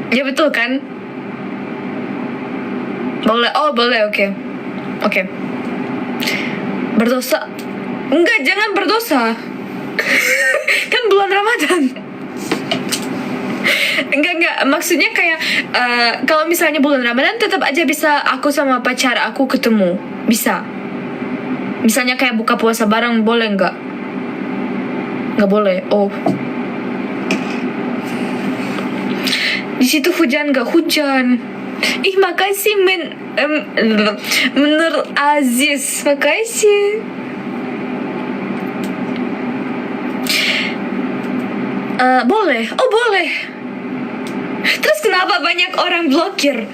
Ya betul kan? Boleh, oh boleh, oke. Oke. Berdosa? Enggak, jangan berdosa. Kan bulan Ramadan. Enggak, maksudnya kayak kalau misalnya bulan Ramadan tetap aja bisa aku sama pacar aku ketemu. Bisa. Misalnya kayak buka puasa bareng, boleh nggak? Nggak boleh. Oh. Di situ hujan nggak? Hujan. Ih, makasih Menur Aziz. Makasih. Boleh. Oh, boleh. Terus kenapa banyak orang blokir?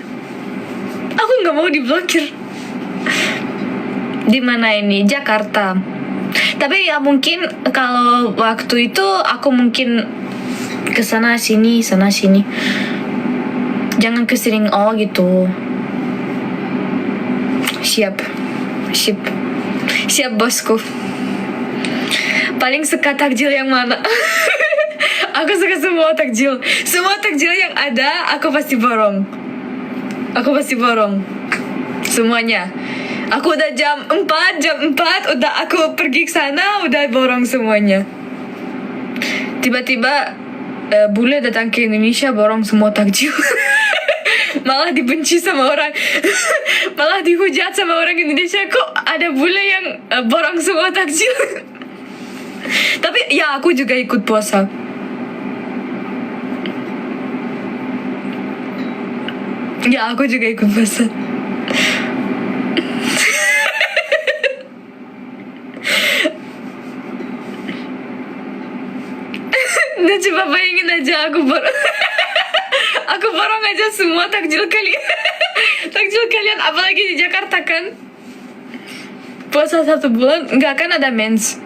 Aku nggak mau diblokir. Di mana ini? Jakarta. Tapi ya mungkin kalau waktu itu aku mungkin ke sana sini. Jangan kesering gitu. Siap bosku. Paling suka takjil yang mana? Aku suka semua takjil. Semua takjil yang ada aku pasti borong. Semuanya. Aku udah jam 4 udah aku pergi ke sana, udah borong semuanya. Tiba-tiba bule datang ke Indonesia borong semua takjil. Malah dibenci sama orang. Malah dihujat sama orang Indonesia. Kok ada bule yang borong semua takjil? Tapi ya aku juga ikut puasa. Ya aku juga ikut puasa. Nah, coba bayangin aja aku borong aja semua takjil kalian, apalagi di Jakarta kan. Puasa 1 bulan nggak kan ada mens.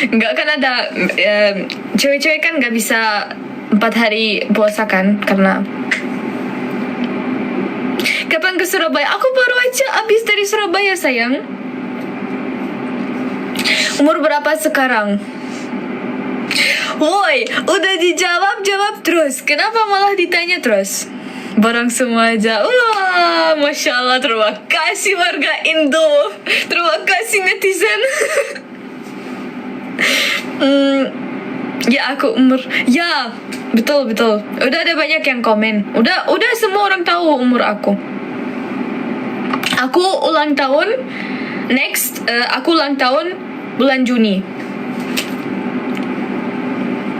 Nggak kan ada cewek-cewek kan nggak bisa 4 hari puasa kan, karena kapan ke Surabaya? Aku baru aja abis dari Surabaya sayang. Umur berapa sekarang? Woi, udah dijawab terus. Kenapa malah ditanya terus? Barang semua aja. Wah, Masya Allah, terima kasih warga Indo. Terima kasih netizen. Ya aku umur. Ya, betul. Udah ada banyak yang komen. Udah semua orang tahu umur aku. Aku ulang tahun next. Aku ulang tahun bulan Juni.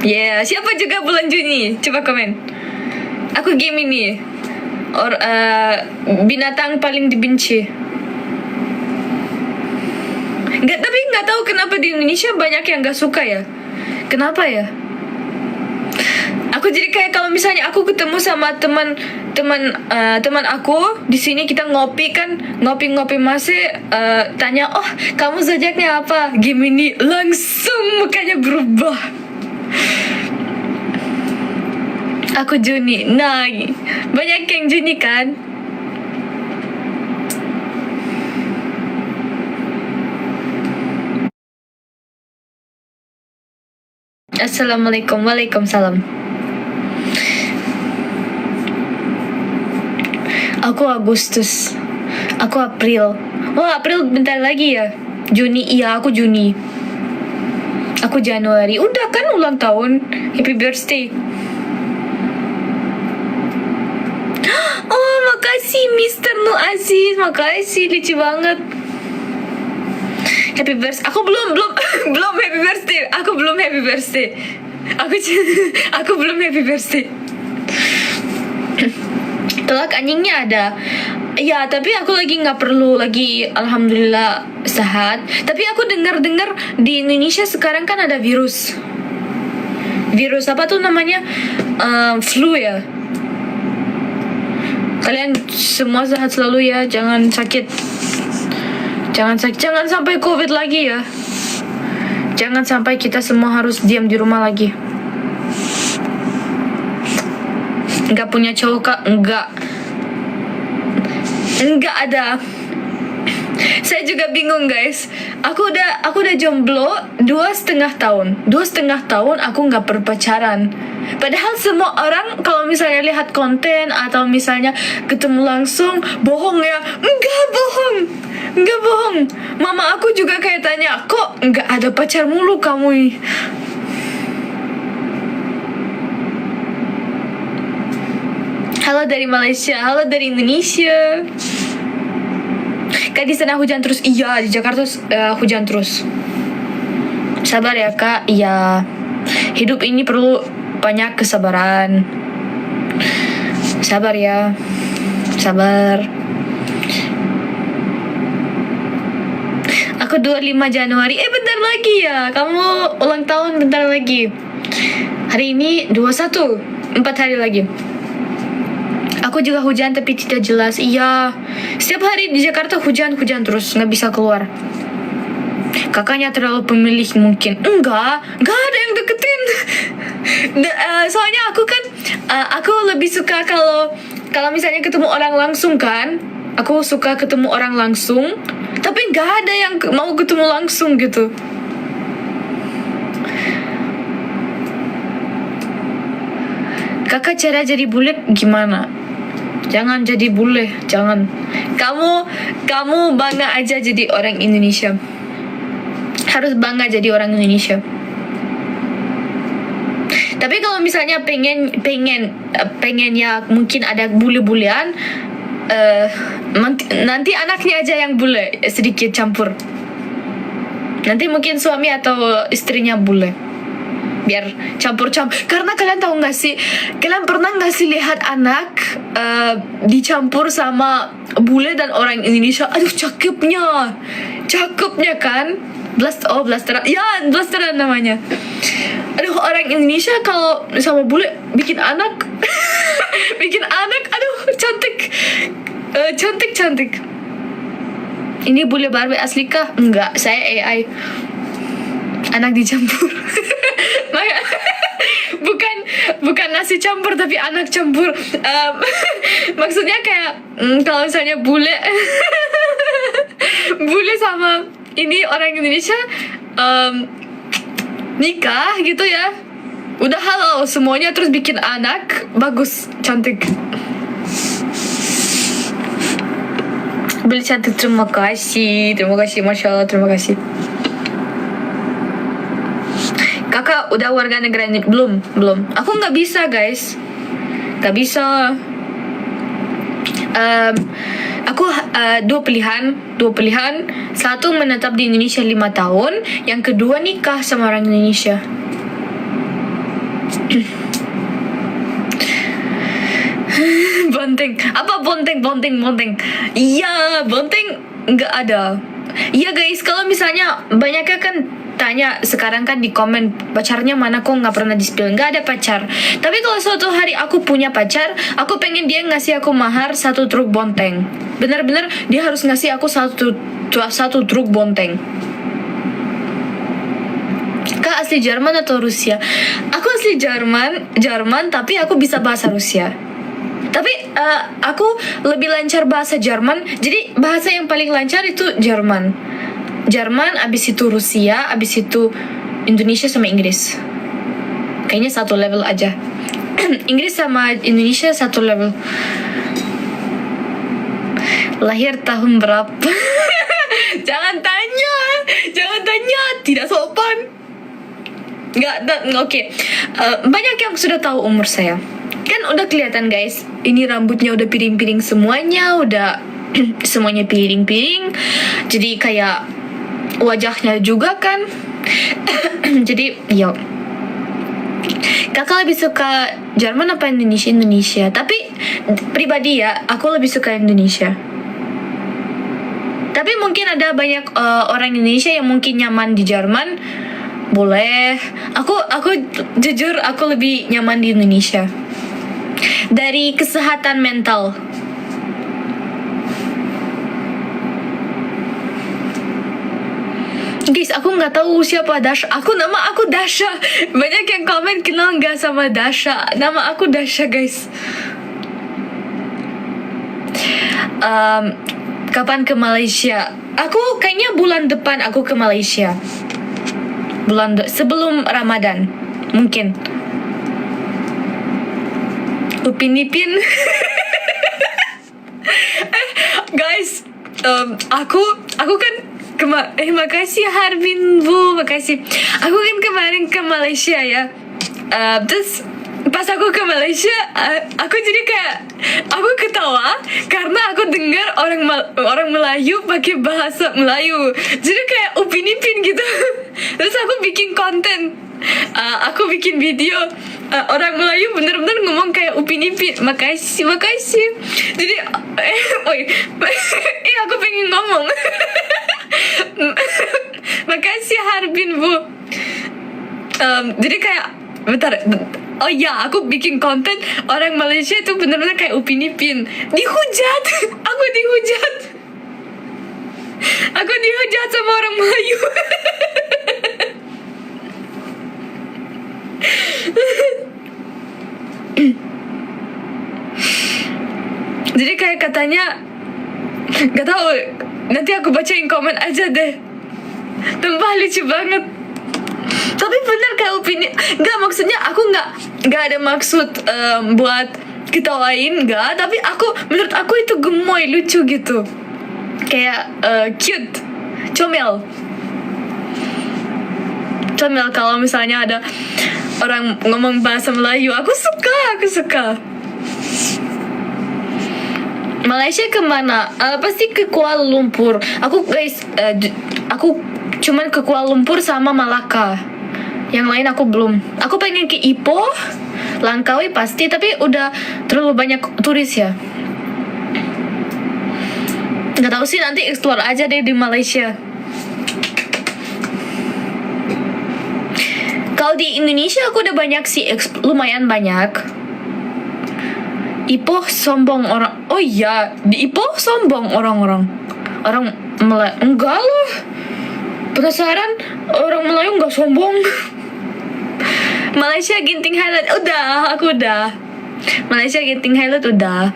Yeah, siapa juga bulan Juni? Coba komen. Aku Gemini. Binatang paling dibenci. Tapi nggak tahu kenapa di Indonesia banyak yang nggak suka ya. Kenapa ya? Aku jadi kayak kalau misalnya aku ketemu sama teman aku di sini, kita ngopi masih tanya, oh kamu zodiaknya apa? Gemini, langsung mukanya berubah. Aku Juni. Nah, banyak yang Juni kan? Assalamualaikum. Waalaikumsalam. Aku Agustus. Aku April. Wah, April bentar lagi ya. Juni, iya aku Juni. Aku Januari. Udah kan ulang tahun. Happy birthday. Oh, makasih Mr. Nu Aziz. Makasih, lucu banget. Happy birthday. Aku belum happy birthday. Aku belum happy birthday. Aku belum happy birthday. Telak anjingnya ada. Ya, tapi aku lagi nggak perlu lagi. Alhamdulillah sehat. Tapi aku dengar di Indonesia sekarang kan ada virus apa tuh namanya, flu ya. Kalian semua sehat selalu ya. Jangan sakit. Jangan sampai COVID lagi ya. Jangan sampai kita semua harus diam di rumah lagi. Enggak punya cowok kak? Enggak ada. Saya juga bingung guys. Aku udah jomblo 2,5 tahun. 2,5 tahun aku nggak berpacaran. Padahal semua orang kalau misalnya lihat konten atau misalnya ketemu langsung, bohong ya. Enggak bohong. Mama aku juga kayak tanya, kok nggak ada pacar mulu kamu ini? Halo dari Malaysia, halo dari Indonesia. Kak, di sana hujan terus? Iya, di Jakarta hujan terus. Sabar ya kak. Iya, hidup ini perlu banyak kesabaran. Sabar ya, sabar. Aku 25 Januari. Bentar lagi ya. Kamu ulang tahun bentar lagi. Hari ini 21. 4 hari lagi. Aku juga hujan tapi tidak jelas. Iya, setiap hari di Jakarta hujan terus, nggak bisa keluar. Kakaknya terlalu pemilih mungkin. Enggak ada yang deketin. Soalnya aku kan, aku lebih suka kalau misalnya ketemu orang langsung kan. Aku suka ketemu orang langsung, tapi nggak ada yang mau ketemu langsung gitu. Kakak cara jadi bule gimana? Jangan jadi bule, jangan. Kamu bangga aja jadi orang Indonesia. Harus bangga jadi orang Indonesia. Tapi kalau misalnya pengen ya mungkin ada bule-bulean, nanti anaknya aja yang bule, sedikit campur. Nanti mungkin suami atau istrinya bule. Biar campur. Karena kalian tahu nggak sih, kalian pernah nggak sih lihat anak dicampur sama bule dan orang Indonesia? Aduh, cakepnya kan. Blasteran. Ya, blasteran namanya. Aduh, orang Indonesia kalau sama bule bikin anak aduh, cantik. Ini bule Barbie asli kah? Enggak, saya AI. Anak dicampur. bukan nasi campur tapi anak campur. Maksudnya kayak kalau misalnya bule sama ini orang Indonesia nikah gitu ya, udah halal semuanya, terus bikin anak bagus, cantik. Beli cantik, terima kasih, masya Allah, terima kasih. Kakak udah warga negara ini? Belum. Aku nggak bisa guys, nggak bisa. Aku dua pilihan. Satu, menetap di Indonesia 5 tahun. Yang kedua, nikah sama orang Indonesia. Bonteng. Apa bonteng? Iya, bonteng nggak ada. Iya guys, kalau misalnya banyaknya kan tanya sekarang kan di komen, pacarnya mana, kok nggak pernah di-spill? Nggak ada pacar. Tapi kalau suatu hari aku punya pacar, aku pengen dia ngasih aku mahar 1 truk bonteng. Bener-bener dia harus ngasih aku satu truk bonteng. Kak asli Jerman atau Rusia? Aku asli Jerman tapi aku bisa bahasa Rusia. Tapi aku lebih lancar bahasa Jerman. Jadi bahasa yang paling lancar itu Jerman, abis itu Rusia, abis itu Indonesia sama Inggris. Kayaknya satu level aja. Inggris sama Indonesia satu level. Lahir tahun berapa? Jangan tanya, tidak sopan. Oke. Banyak yang sudah tahu umur saya. Kan udah kelihatan guys, ini rambutnya udah piring-piring semuanya, udah semuanya piring-piring. Jadi kayak wajahnya juga kan. Jadi yo, kakak lebih suka Jerman apa Indonesia? Tapi pribadi ya, aku lebih suka Indonesia. Tapi mungkin ada banyak orang Indonesia yang mungkin nyaman di Jerman. Boleh. Aku jujur aku lebih nyaman di Indonesia. Dari kesehatan mental. Guys, aku nggak tahu siapa Dasha. Nama aku Dasha. Banyak yang komen kenal nggak sama Dasha. Nama aku Dasha guys. Kapan ke Malaysia? Aku kayaknya bulan depan aku ke Malaysia. Sebelum Ramadan mungkin. Upin Ipin. Guys, aku kan makasih Harbin Bu, makasih. Aku kan kemarin ke Malaysia ya. Terus pas aku ke Malaysia, aku jadi kayak aku ketawa karena aku dengar orang Melayu pakai bahasa Melayu. Jadi kayak Upin Ipin gitu. Terus aku bikin konten. Aku bikin video orang Melayu bener-bener ngomong kayak Upin Ipin. Makasih. Jadi aku pengen ngomong. Makasih Harbin Bu. Jadi kayak bentar. Oh iya, aku bikin konten orang Malaysia itu bener-bener kayak Upin Ipin. Dihujat. Aku dihujat sama orang Melayu. Jadi kayak katanya, gak tahu, nanti aku bacain komen aja deh. Tempah lucu banget. Tapi bener kayak Upin. Gak, maksudnya aku gak ada maksud buat ketawain, gak. Tapi menurut aku itu gemoy, lucu gitu. Kayak cute, comel kalau misalnya ada orang ngomong bahasa Melayu. Aku suka. Malaysia kemana? Pasti ke Kuala Lumpur. Aku cuman ke Kuala Lumpur sama Malaka. Yang lain aku belum. Aku pengen ke Ipoh, Langkawi pasti, tapi udah terlalu banyak turis ya. Gak tahu sih, nanti explore aja deh di Malaysia. Kalau di Indonesia aku udah banyak sih, lumayan banyak. Ipoh sombong orang. Oh iya, di Ipoh sombong orang-orang. Orang Melayu enggak loh. Penasaran, orang Melayu enggak sombong. Malaysia Genting Highlight aku udah. Malaysia Genting Highlight udah.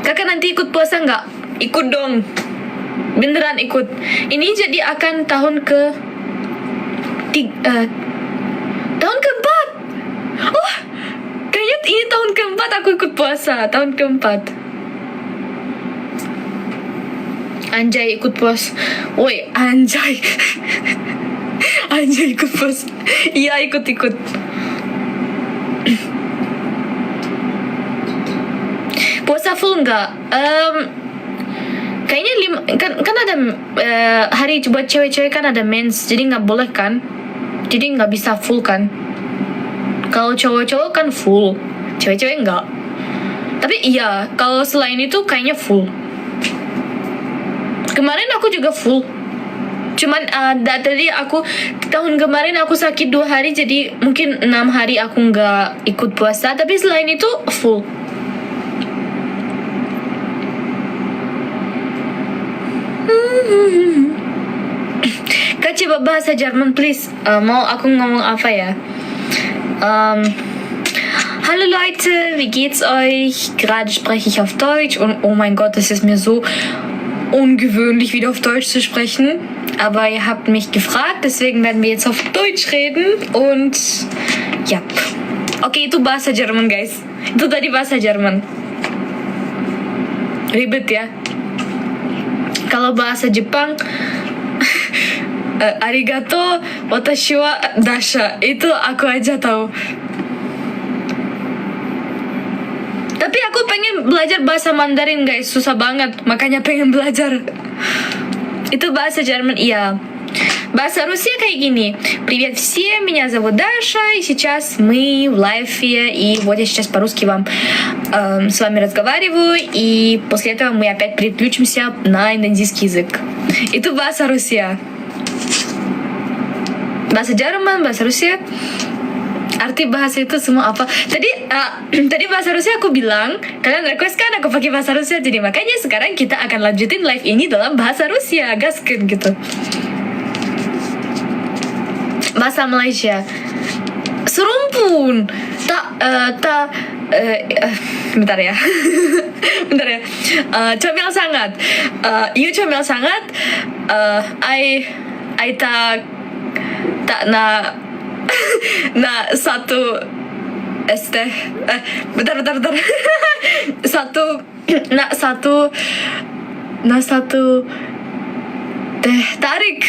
Kakak nanti ikut puasa enggak? Ikut dong. Beneran ikut. Ini jadi akan tahun keempat. Oh, kayaknya ini tahun keempat aku ikut puasa. Tahun keempat. Anjay ikut puasa. Woi, anjay. Anjay ikut puasa. Iya, ikut. Puasa full enggak? Kayaknya kan ada hari buat cewek-cewek kan ada mens, jadi nggak boleh kan? Jadi nggak bisa full kan? Kalau cowok-cowok kan full, cewek-cewek enggak. Tapi iya, kalau selain itu kayaknya full. Kemarin aku juga full. Cuman tadi tahun kemarin aku sakit 2 hari, jadi mungkin 6 hari aku nggak ikut puasa. Tapi selain itu full. Kak, coba bahasa Jerman please. Mau aku ngomong apa ya? Hallo Leute, wie geht's euch? Gerade spreche ich auf Deutsch und oh mein Gott, es ist mir so ungewöhnlich, wieder auf Deutsch zu sprechen. Aber ihr habt mich gefragt, deswegen werden wir jetzt auf Deutsch reden und ja. Oke, itu bahasa Jerman guys. Itu tadi bahasa Jerman. Ribet ya. Kalau bahasa Jepang arigato watashi wa dasha, itu aku aja tahu. Tapi aku pengen belajar bahasa Mandarin guys, susah banget, makanya pengen belajar. Itu bahasa Jerman, iya. Bahasa Rusia kayak gini. Привет всем, меня зовут Даша, и сейчас мы в лайфе, и вот я сейчас по-русски вам с вами разговариваю, и после этого мы опять переключимся на индонезийский язык. Itu bahasa Rusia. Bahasa Jerman, bahasa Rusia. Arti bahasa itu semua apa? Tadi bahasa Rusia aku bilang, kalian request kan aku pakai bahasa Rusia, jadi makanya sekarang kita akan lanjutin live ini dalam bahasa Rusia, gaskeun gitu. Bahasa Malaysia. Serumpun. bentar ya. Bentar ya. Comel sangat. You comel sangat. I tak na satu bentar. satu teh tarik.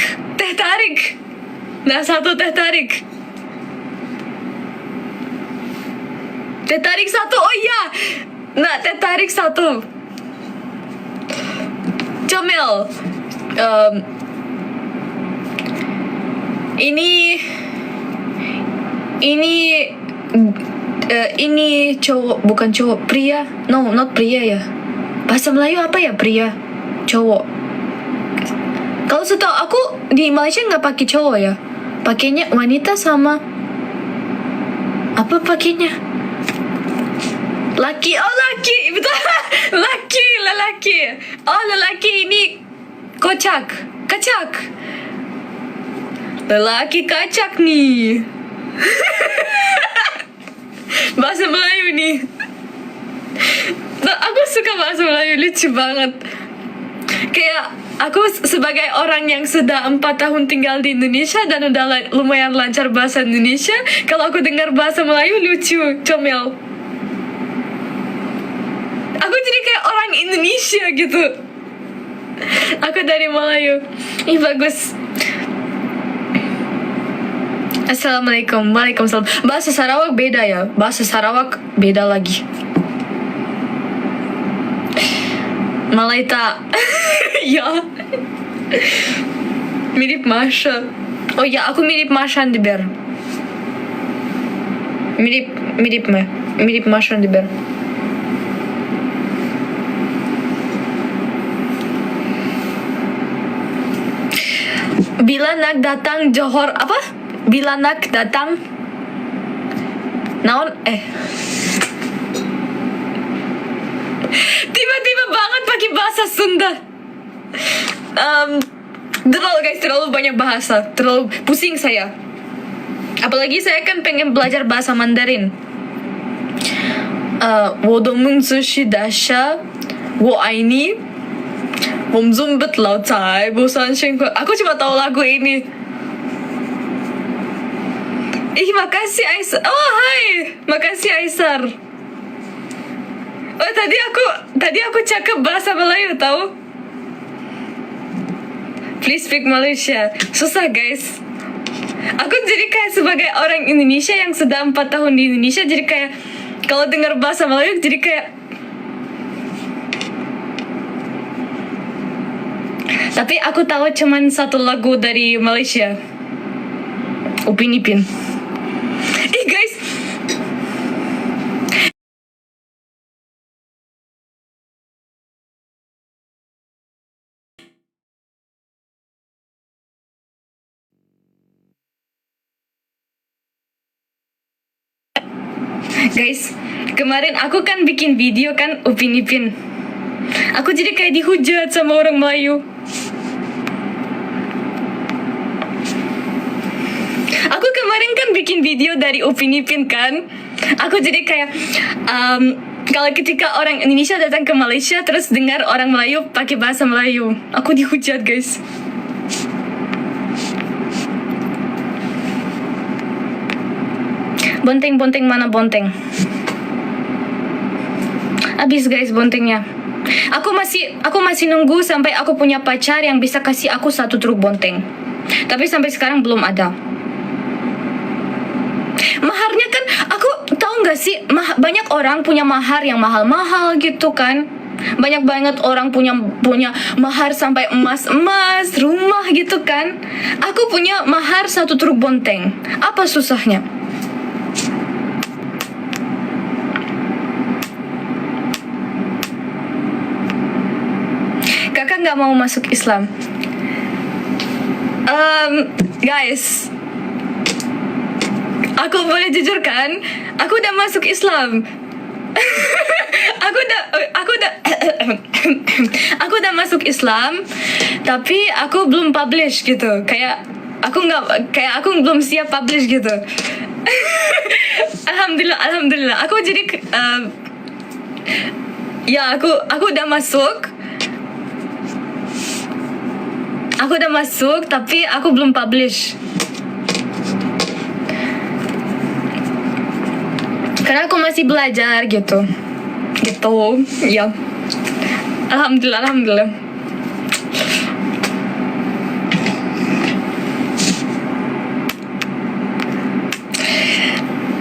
Satu teh tarik. Teh tarik satu. Oh iya. Teh tarik satu. Comel. Ini cowok, bukan cowok, pria. No, not pria ya. Bahasa Melayu apa ya pria? Cowok. Kalau setahu aku di Malaysia nggak pakai cowok ya. Pakainya wanita sama apa pakainya? Laki. Oh laki, betul. Lelaki. Oh lelaki ini kacak. Lelaki kacak nih. Bahasa Melayu nih. Aku suka bahasa Melayu, lucu banget. Kayak aku sebagai orang yang sudah 4 tahun tinggal di Indonesia dan udah lumayan lancar bahasa Indonesia, kalau aku dengar bahasa Melayu lucu, comel. Aku jadi kayak orang Indonesia gitu. Aku dari Melayu. Ih bagus. Assalamualaikum. Waalaikumsalam. Bahasa Sarawak beda ya. Bahasa Sarawak beda lagi. Malaita. Ya. Mirip Masha. Oh ya, aku mirip Masha di Ber. Mirip Masha di Ber. Bila nak datang Johor apa? Bila nak datang naon tiba-tiba banget pakai bahasa Sunda. Terlalu banyak bahasa, terlalu pusing saya. Apalagi saya kan pengen belajar bahasa Mandarin. Wo domeng sushi dasha wo aini Bom zumbet lao cai bosan shengko. Aku cuma tahu lagu ini. Makasih Aisar. Oh hai, makasih Aisar. Oh tadi aku cakap bahasa Melayu tahu. Please speak Malaysia. Susah guys. Aku jadi kayak sebagai orang Indonesia yang sudah 4 tahun di Indonesia, jadi kayak kalau dengar bahasa Melayu jadi kayak. Tapi aku tahu cuman satu lagu dari Malaysia. Upin Ipin. Guys, kemarin aku kan bikin video kan Upin Ipin. Aku jadi kayak dihujat sama orang Melayu. Aku kemarin kan bikin video dari Upin Ipin kan. Aku jadi kayak kalau ketika orang Indonesia datang ke Malaysia terus dengar orang Melayu pakai bahasa Melayu, aku dihujat guys. Bonteng mana bonteng? Habis guys bontengnya. Aku masih nunggu sampai aku punya pacar yang bisa kasih aku 1 truk bonteng. Tapi sampai sekarang belum ada. Maharnya kan aku tahu nggak sih, banyak orang punya mahar yang mahal-mahal gitu kan. Banyak banget orang punya mahar sampai emas rumah gitu kan. Aku punya mahar 1 truk bonteng. Apa susahnya? Kakak nggak mau masuk Islam. Guys, aku boleh jujur kan? Aku udah masuk Islam. aku udah masuk Islam, tapi aku belum publish gitu. Kayak aku belum siap publish gitu. Alhamdulillah. Aku jadi ya aku udah masuk. Aku udah masuk tapi aku belum publish. Karena aku masih belajar gitu. Ya. Alhamdulillah.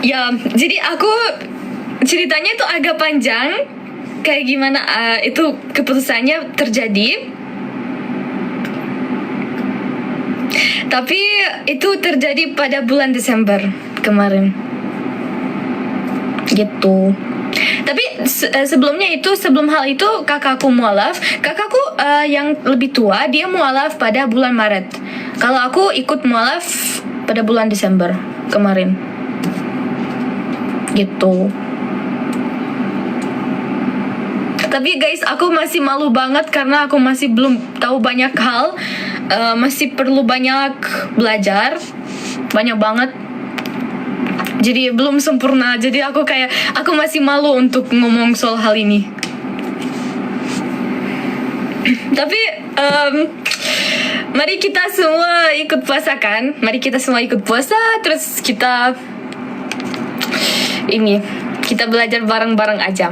Ya, jadi aku ceritanya itu agak panjang. Kayak gimana itu keputusannya terjadi. Tapi itu terjadi pada bulan Desember kemarin. Gitu. Tapi sebelumnya itu, sebelum hal itu kakakku mualaf. Kakakku yang lebih tua, dia mualaf pada bulan Maret. Kalau aku ikut mualaf pada bulan Desember kemarin. Gitu. Tapi guys, aku masih malu banget karena aku masih belum tahu banyak hal. Masih perlu banyak belajar. Banyak banget. Jadi belum sempurna. Jadi aku masih malu untuk ngomong soal hal ini. Tapi mari kita semua ikut puasa kan? Mari kita semua ikut puasa. Terus kita belajar bareng-bareng aja.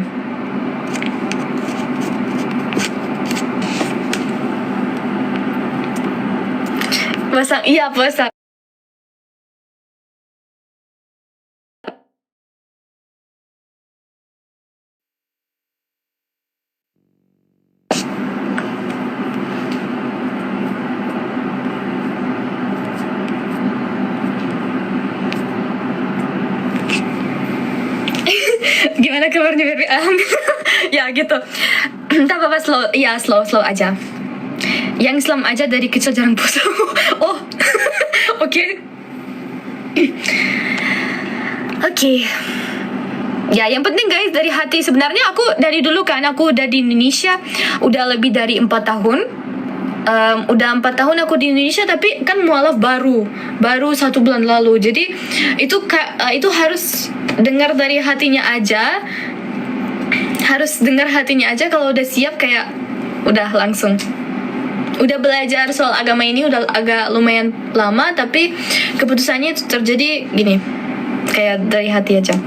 Puasa. Gimana kabarnya Baby? Ya gitu. Tak apa-apa, slow aja. Yang Islam aja dari kecil jarang puasa. Oh, oke. Ya, yang penting guys dari hati. Sebenarnya aku dari dulu kan aku udah di Indonesia udah lebih dari 4 tahun. Udah 4 tahun aku di Indonesia, tapi kan mualaf baru 1 bulan lalu. Jadi itu harus dengar dari hatinya aja. Harus dengar hatinya aja. Kalau udah siap kayak udah langsung. Udah belajar soal agama ini udah agak lumayan lama, tapi keputusannya itu terjadi gini. Kayak dari hati aja.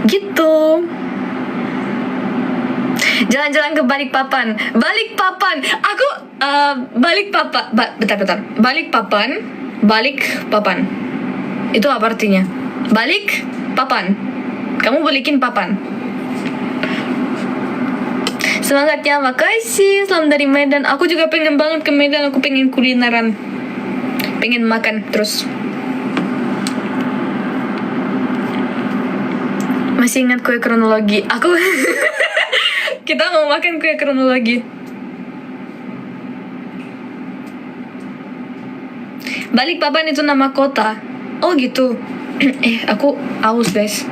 Gitu. Jalan-jalan ke Balikpapan. Aku bentar. Balikpapan. Itu apa artinya? Balikpapan. Kamu balikin papan. Semangatnya, makasih. Salam dari Medan. Aku juga pengen banget ke Medan. Aku pengen kulineran. Pengen makan terus. Masih ingat kue kronologi? Aku kita mau makan kue kronologi. Balikpapan itu nama kota. Oh gitu. Aku aus guys.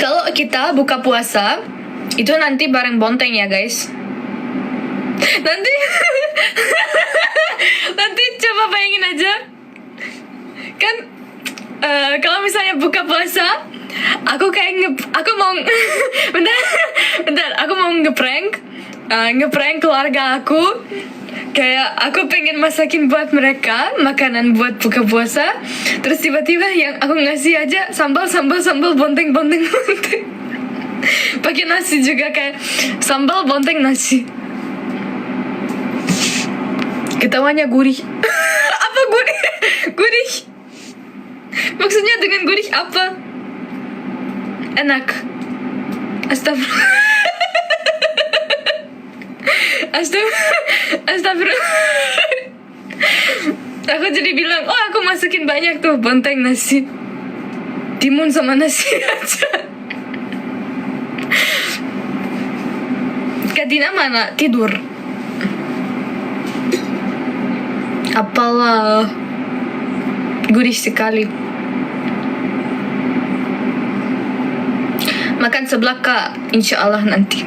Kalau kita buka puasa itu nanti bareng Bonteng ya guys. Nanti coba bayangin aja kan, kalau misalnya buka puasa aku mau bentar, aku mau ngeprank keluarga aku. Kayak aku pengen masakin buat mereka makanan buat buka puasa. Terus tiba-tiba yang aku ngasih aja sambal bonteng. Pakai nasi juga, kayak sambal bonteng nasi. Ketawanya gurih. Apa gurih? Gurih. Maksudnya dengan gurih apa? Enak. Astagfirullah. Aku jadi bilang, oh aku masukin banyak tuh bonteng nasi. Timun sama nasi aja. Dina mana? Tidur. Apalah. Gurih sekali. Makan seblak Kak, insya Allah nanti.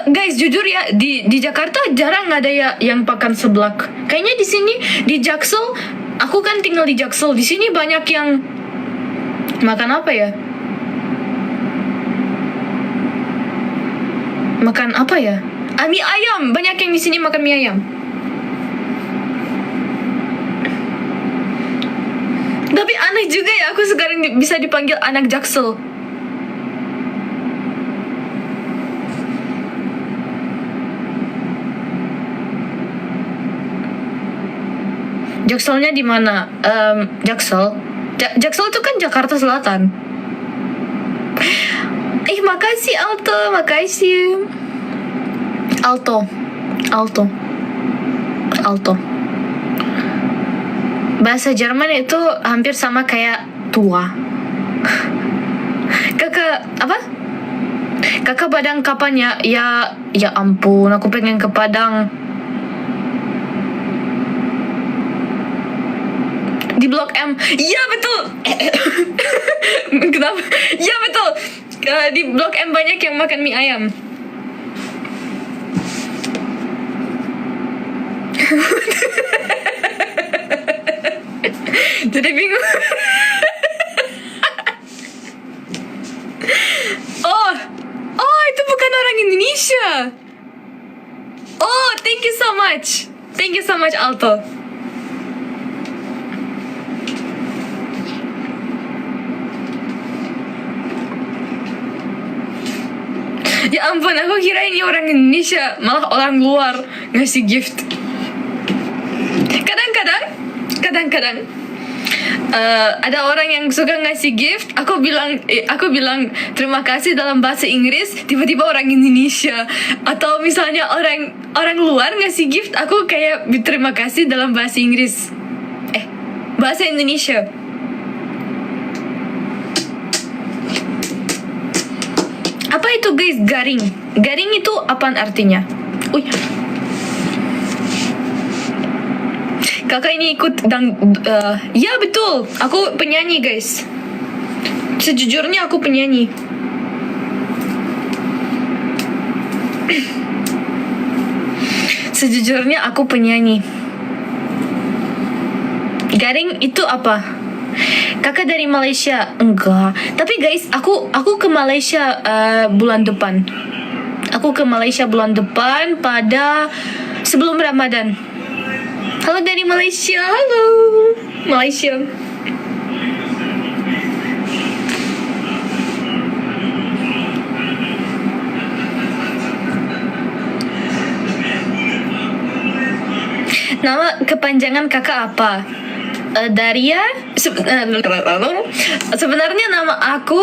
Guys, jujur ya, di Jakarta jarang ada ya yang makan seblak. Kayaknya di sini di Jaksel, aku kan tinggal di Jaksel. Di sini banyak yang makan apa ya? Makan apa ya? Mie ayam. Banyak yang di sini makan mie ayam. Tapi aneh juga ya, aku sekarang bisa dipanggil anak Jaksel. Jakselnya di mana? Jaksel. Jaksel itu kan Jakarta Selatan. Makasih Alto, makasih. Alto. Bahasa Jerman itu hampir sama kayak tua. Kakak apa? Kakak Padang kapan ya? Ya ampun, aku pengen ke Padang. Di Blok M. Iya betul. Kenapa? Iya betul. Di Blok M banyak yang makan mie ayam. Jadi bingung. Oh, itu bukan orang Indonesia. Oh, thank you so much. Thank you so much, Alto. Ya ampun, aku kira ini orang Indonesia, malah orang luar ngasih gift. Kadang-kadang ada orang yang suka ngasih gift, aku bilang terima kasih dalam bahasa Inggris, tiba-tiba orang Indonesia. Atau misalnya orang luar ngasih gift, aku kayak terima kasih dalam bahasa Inggris, bahasa Indonesia. Apa itu guys, garing? Garing itu apaan artinya? Kakak ini ikut ya betul, aku penyanyi guys. Sejujurnya aku penyanyi. Sejujurnya aku penyanyi. Garing itu apa? Kakak dari Malaysia? Enggak. Tapi guys, aku ke Malaysia bulan depan. Aku ke Malaysia bulan depan pada sebelum Ramadan. Halo dari Malaysia. Halo Malaysia. Nama kepanjangan kakak apa? Daria. Sebenarnya nama aku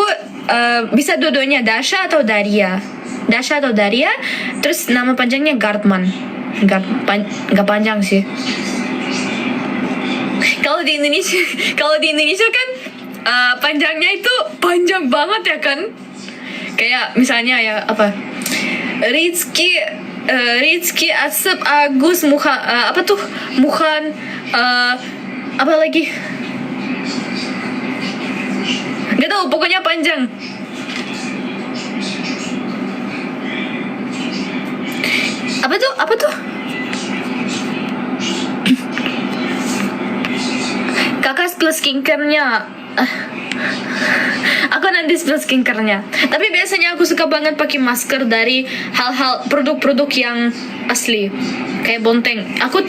bisa dua-duanya, Dasha atau Daria. Terus nama panjangnya Gartman. Gak panjang sih. Kalau di Indonesia kan panjangnya itu panjang banget ya kan. Kayak misalnya ya apa? Rizky Asep Agus Muhan apa lagi? Gak tahu, pokoknya panjang. Apa tuh? Kakak spill skincare-nya. Aku nanti spill skincare-nya. Tapi biasanya aku suka banget pakai masker dari hal-hal produk-produk yang asli. Kayak Bonteng. Aku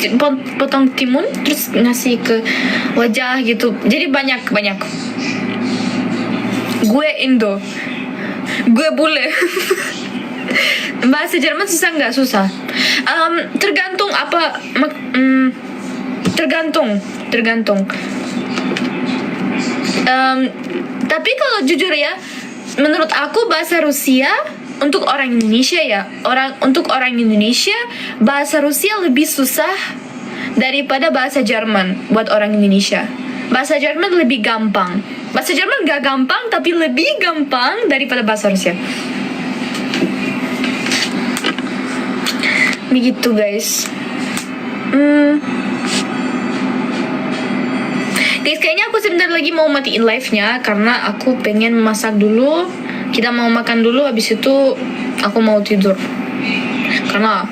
potong timun terus ngasih ke wajah gitu. Jadi banyak. Gue Indo. Gue bule. Bahasa Jerman susah nggak? Susah. Tergantung apa. Tergantung. Tapi kalau jujur ya, menurut aku bahasa Rusia untuk orang Indonesia bahasa Rusia lebih susah daripada bahasa Jerman buat orang Indonesia. Bahasa Jerman lebih gampang. Bahasa Jerman gak gampang tapi lebih gampang daripada bahasa Rusia. Begitu guys. Guys, kayaknya aku sebentar lagi mau matiin live-nya karena aku pengen masak dulu. Kita mau makan dulu, habis itu aku mau tidur. Karena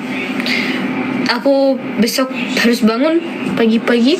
aku besok harus bangun pagi-pagi